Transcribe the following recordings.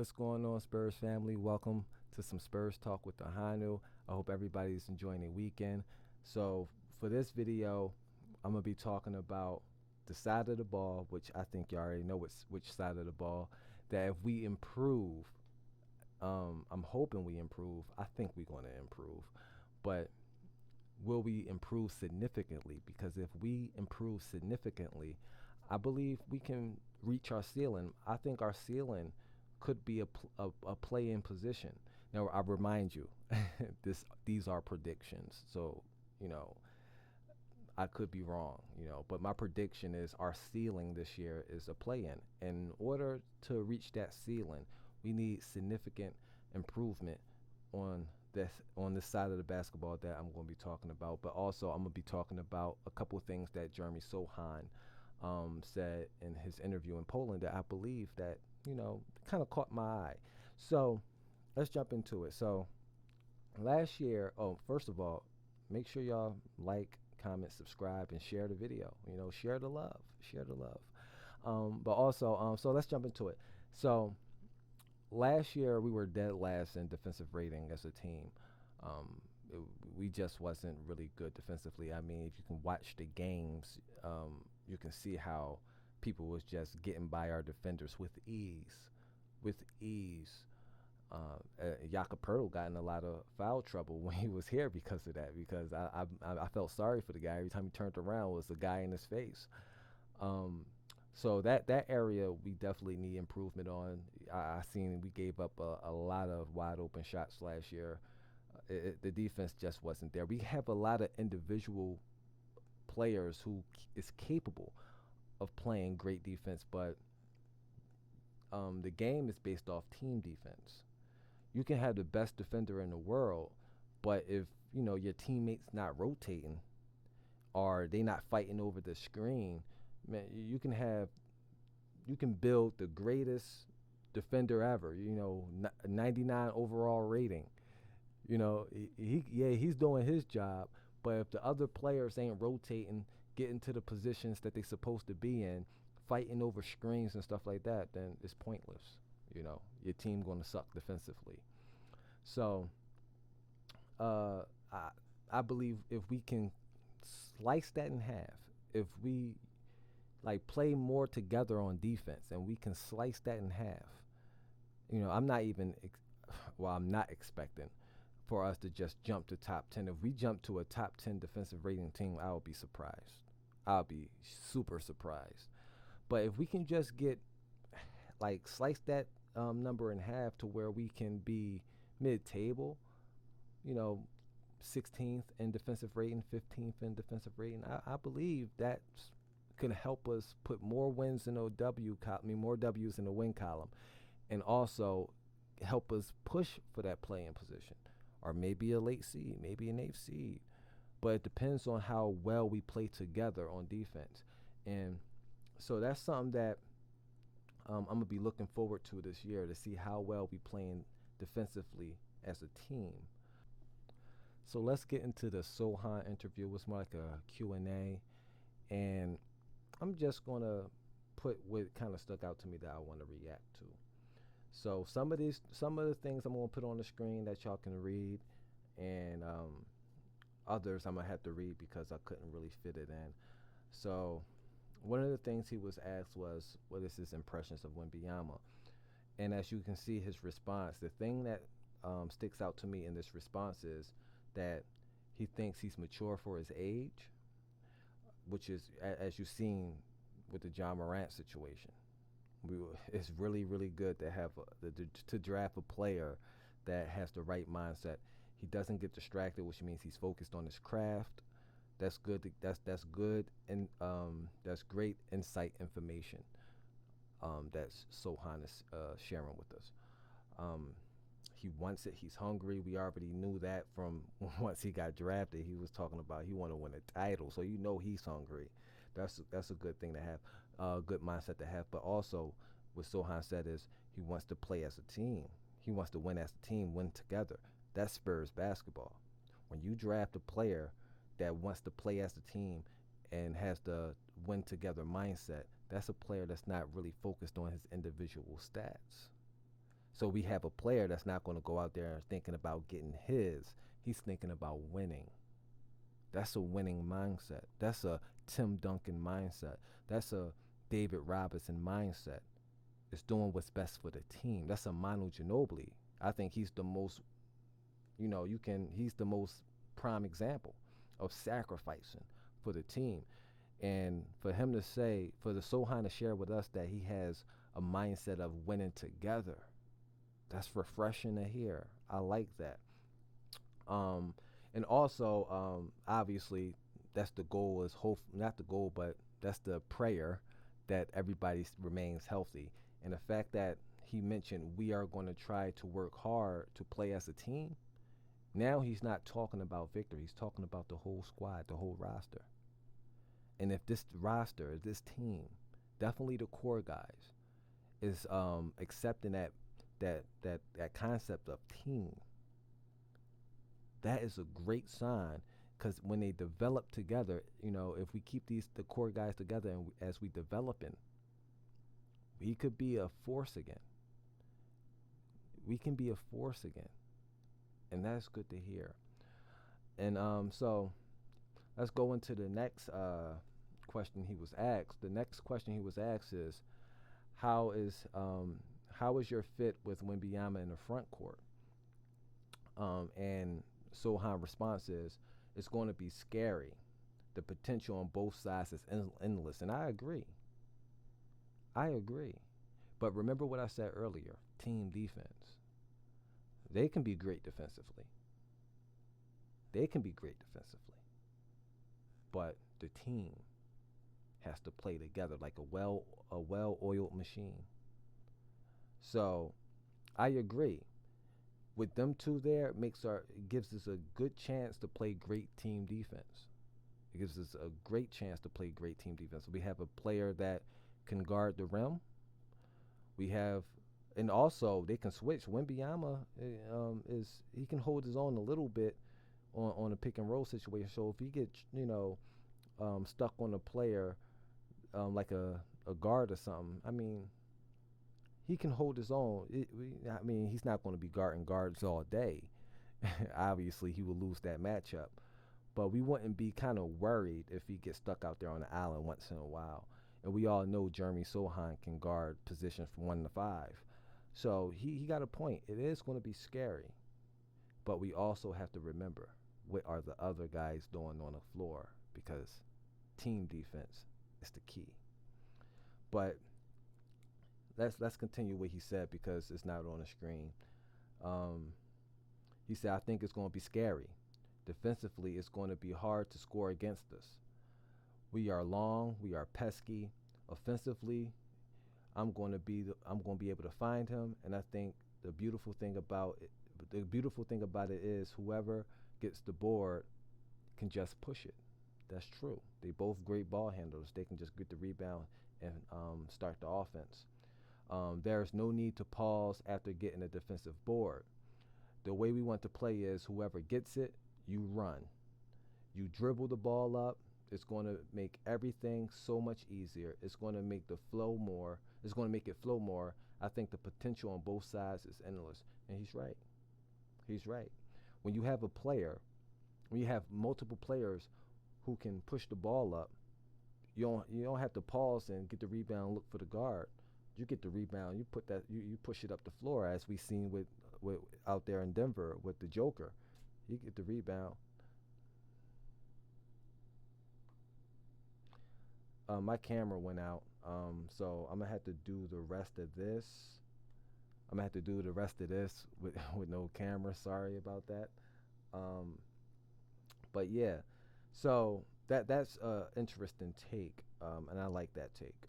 What's going on, Spurs family? Welcome to some Spurs Talk with the Hanu. I hope everybody's enjoying their weekend. So, for this video, I'm going to be talking about the side of the ball, which I think you already know which side of the ball, that if we improve, I'm hoping we improve. I think we're going to improve. But will we improve significantly? Because if we improve significantly, I believe we can reach our ceiling. I think our ceiling could be a play-in position. Now, I remind you, these are predictions, so you know I could be wrong, but my prediction is our ceiling this year is a play-in. In order to reach that ceiling, we need significant improvement on this side of the basketball that I'm going to be talking about. But also, I'm going to be talking about a couple of things that Jeremy Sochan said in his interview in Poland that I believe that kind of caught my eye. So let's jump into it. So last year, first of all, make sure y'all like, comment, subscribe, and share the video. Share the love. Share the love. But also, so let's jump into it. So last year we were dead last in defensive rating as a team. We just wasn't really good defensively. I mean, if you can watch the games, you can see how people was just getting by our defenders with ease. Jakob Pertl got in a lot of foul trouble when he was here because of that. Because I felt sorry for the guy. Every time he turned around, was the guy in his face. So that area we definitely need improvement on. I seen we gave up a lot of wide open shots last year. The defense just wasn't there. We have a lot of individual players who is capable of playing great defense, but the game is based off team defense. You can have the best defender in the world, but if your teammates not rotating or they not fighting over the screen, man, you can build the greatest defender ever. 99 overall rating. He's doing his job, but if the other players ain't rotating, getting to the positions that they supposed to be in, fighting over screens and stuff like that, then it's pointless. Your team going to suck defensively. So I believe if we can slice that in half, if we play more together on defense and we can slice that in half, I'm not expecting for us to just jump to top 10. If we jump to a top 10 defensive rating team, I will be surprised. I'll be super surprised. But if we can just get slice that number in half to where we can be mid-table, 16th in defensive rating, 15th in defensive rating, I believe that's going to help us put more wins in more W's in the win column, and also help us push for that play-in position, or maybe a late seed, maybe an 8th seed. But it depends on how well we play together on defense. And so that's something that I'm going to be looking forward to this year, to see how well we playing defensively as a team. So let's get into the Sochan interview. It was more like a Q&A. And I'm just going to put what kind of stuck out to me that I want to react to. So some of the things I'm going to put on the screen that y'all can read, and others I'm going to have to read because I couldn't really fit it in. So one of the things he was asked was, what is his impressions of Wembanyama? And as you can see his response, the thing that sticks out to me in this response is that he thinks he's mature for his age, which is, as you've seen with the John Morant situation. It's really, really good to have to draft a player that has the right mindset. He doesn't get distracted, which means he's focused on his craft. That's good. That's good, and that's great insight information. That's Sochan is sharing with us. He wants it. He's hungry. We already knew that from once he got drafted. He was talking about he want to win a title, so he's hungry. That's a good thing to have, good mindset to have. But also, what Sochan said is he wants to play as a team. He wants to win as a team, win together. That's Spurs basketball. When you draft a player that wants to play as a team and has the win together mindset, that's a player that's not really focused on his individual stats. So we have a player that's not going to go out there thinking about getting his. He's thinking about winning. That's a winning mindset. That's a Tim Duncan mindset. That's a David Robinson mindset. It's doing what's best for the team. That's a Manu Ginobili. I think he's the most, he's the most prime example of sacrificing for the team. And for him to say, for the Sochan to share with us that he has a mindset of winning together, that's refreshing to hear. I like that. And also, obviously, that's the goal. Is hope not the goal, but that's the prayer that everybody remains healthy. And the fact that he mentioned we are going to try to work hard to play as a team. Now he's not talking about victory. He's talking about the whole squad, the whole roster. And if this roster, this team, definitely the core guys, is accepting that concept of team, that is a great sign. Because when they develop together, if we keep the core guys together and as we developing, we could be a force again. We can be a force again, and that's good to hear. And so let's go into the next question he was asked. The next question he was asked is, how is your fit with Wembanyama in the front court? And Sochan's response is, it's going to be scary. The potential on both sides is endless, and I agree. But remember what I said earlier, team defense. They can be great defensively. But the team has to play together like a well-oiled machine. So I agree. With them two there, it gives us a good chance to play great team defense. It gives us a great chance to play great team defense. We have a player that can guard the rim. And also they can switch. Wembanyama he can hold his own a little bit on a pick and roll situation. So if he gets stuck on a player like a guard or something, I mean, he can hold his own. He's not going to be guarding guards all day. Obviously, he will lose that matchup. But we wouldn't be kind of worried if he gets stuck out there on the island once in a while. And we all know Jeremy Sochan can guard positions from 1 to 5. So he got a point. It is going to be scary. But we also have to remember, what are the other guys doing on the floor? Because team defense is the key. But let's continue what he said, because it's not on the screen. He said, I think it's going to be scary. Defensively, it's going to be hard to score against us. We are long, we are pesky. Offensively, I'm going to be able to find him, and I think the beautiful thing about it is whoever gets the board can just push it. That's true. They both great ball handlers. They can just get the rebound and start the offense. There's no need to pause after getting a defensive board. The way we want to play is whoever gets it, you run. You dribble the ball up. It's going to make everything so much easier. It's going to make it flow more. I think the potential on both sides is endless. And he's right. When you have multiple players who can push the ball up, you don't have to pause and get the rebound and look for the guard. You get the rebound, you push it up the floor, as we seen with out there in Denver with the Joker. You get the rebound. My camera went out, so I'm gonna have to do the rest of this. with no camera. Sorry about that. But yeah, so that's an interesting take, and I like that take.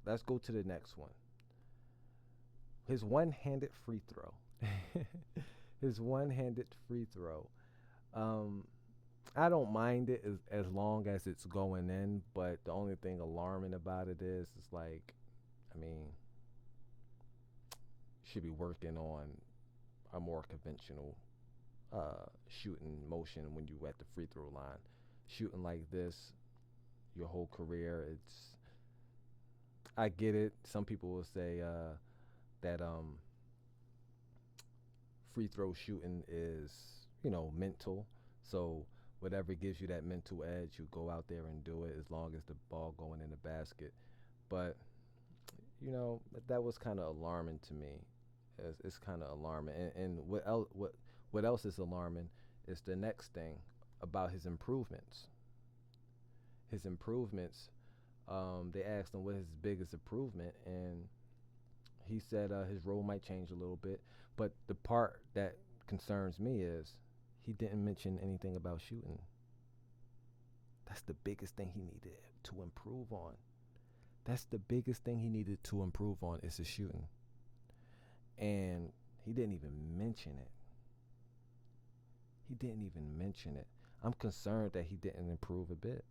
Let's go to the next one. His one-handed free throw. I don't mind it as long as it's going in, but the only thing alarming about it is, it's like, should be working on a more conventional shooting motion when you at the free throw line. Shooting like this your whole career, I get it. Some people will say that free throw shooting is, mental. So whatever gives you that mental edge, you go out there and do it as long as the ball going in the basket. But that was kind of alarming to me. It's kind of alarming. And what else is alarming is the next thing about his improvements. His improvements. They asked him what his biggest improvement, and he said his role might change a little bit. But the part that concerns me is he didn't mention anything about shooting. That's the biggest thing he needed to improve on. That's the biggest thing he needed to improve on is his shooting. And he didn't even mention it. He didn't even mention it. I'm concerned that he didn't improve a bit.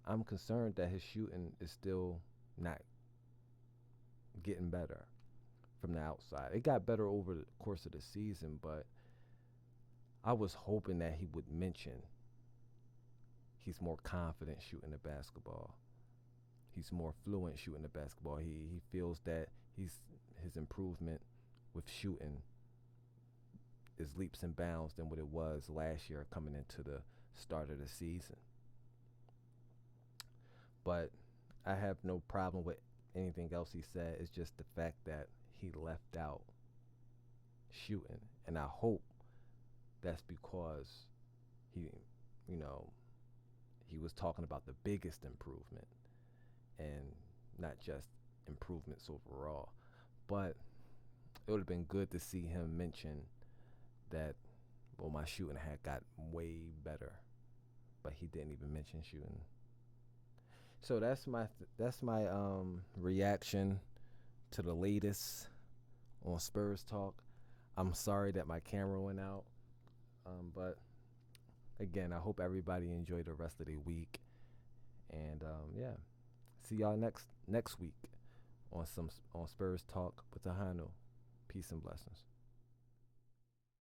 I'm concerned that his shooting is still not getting better from the outside. It got better over the course of the season, but I was hoping that he would mention he's more confident shooting the basketball. He's more fluent shooting the basketball. He feels that his improvement with shooting is leaps and bounds than what it was last year coming into the start of the season. But I have no problem with anything else he said. It's just the fact that he left out shooting. And I hope that's because he was talking about the biggest improvement and not just improvements overall. But it would have been good to see him mention that, my shooting had got way better. But he didn't even mention shooting. So that's my reaction to the latest on Spurs Talk. I'm sorry that my camera went out, but again, I hope everybody enjoyed the rest of the week, and see y'all next week on Spurs Talk with Tahanu. Peace and blessings.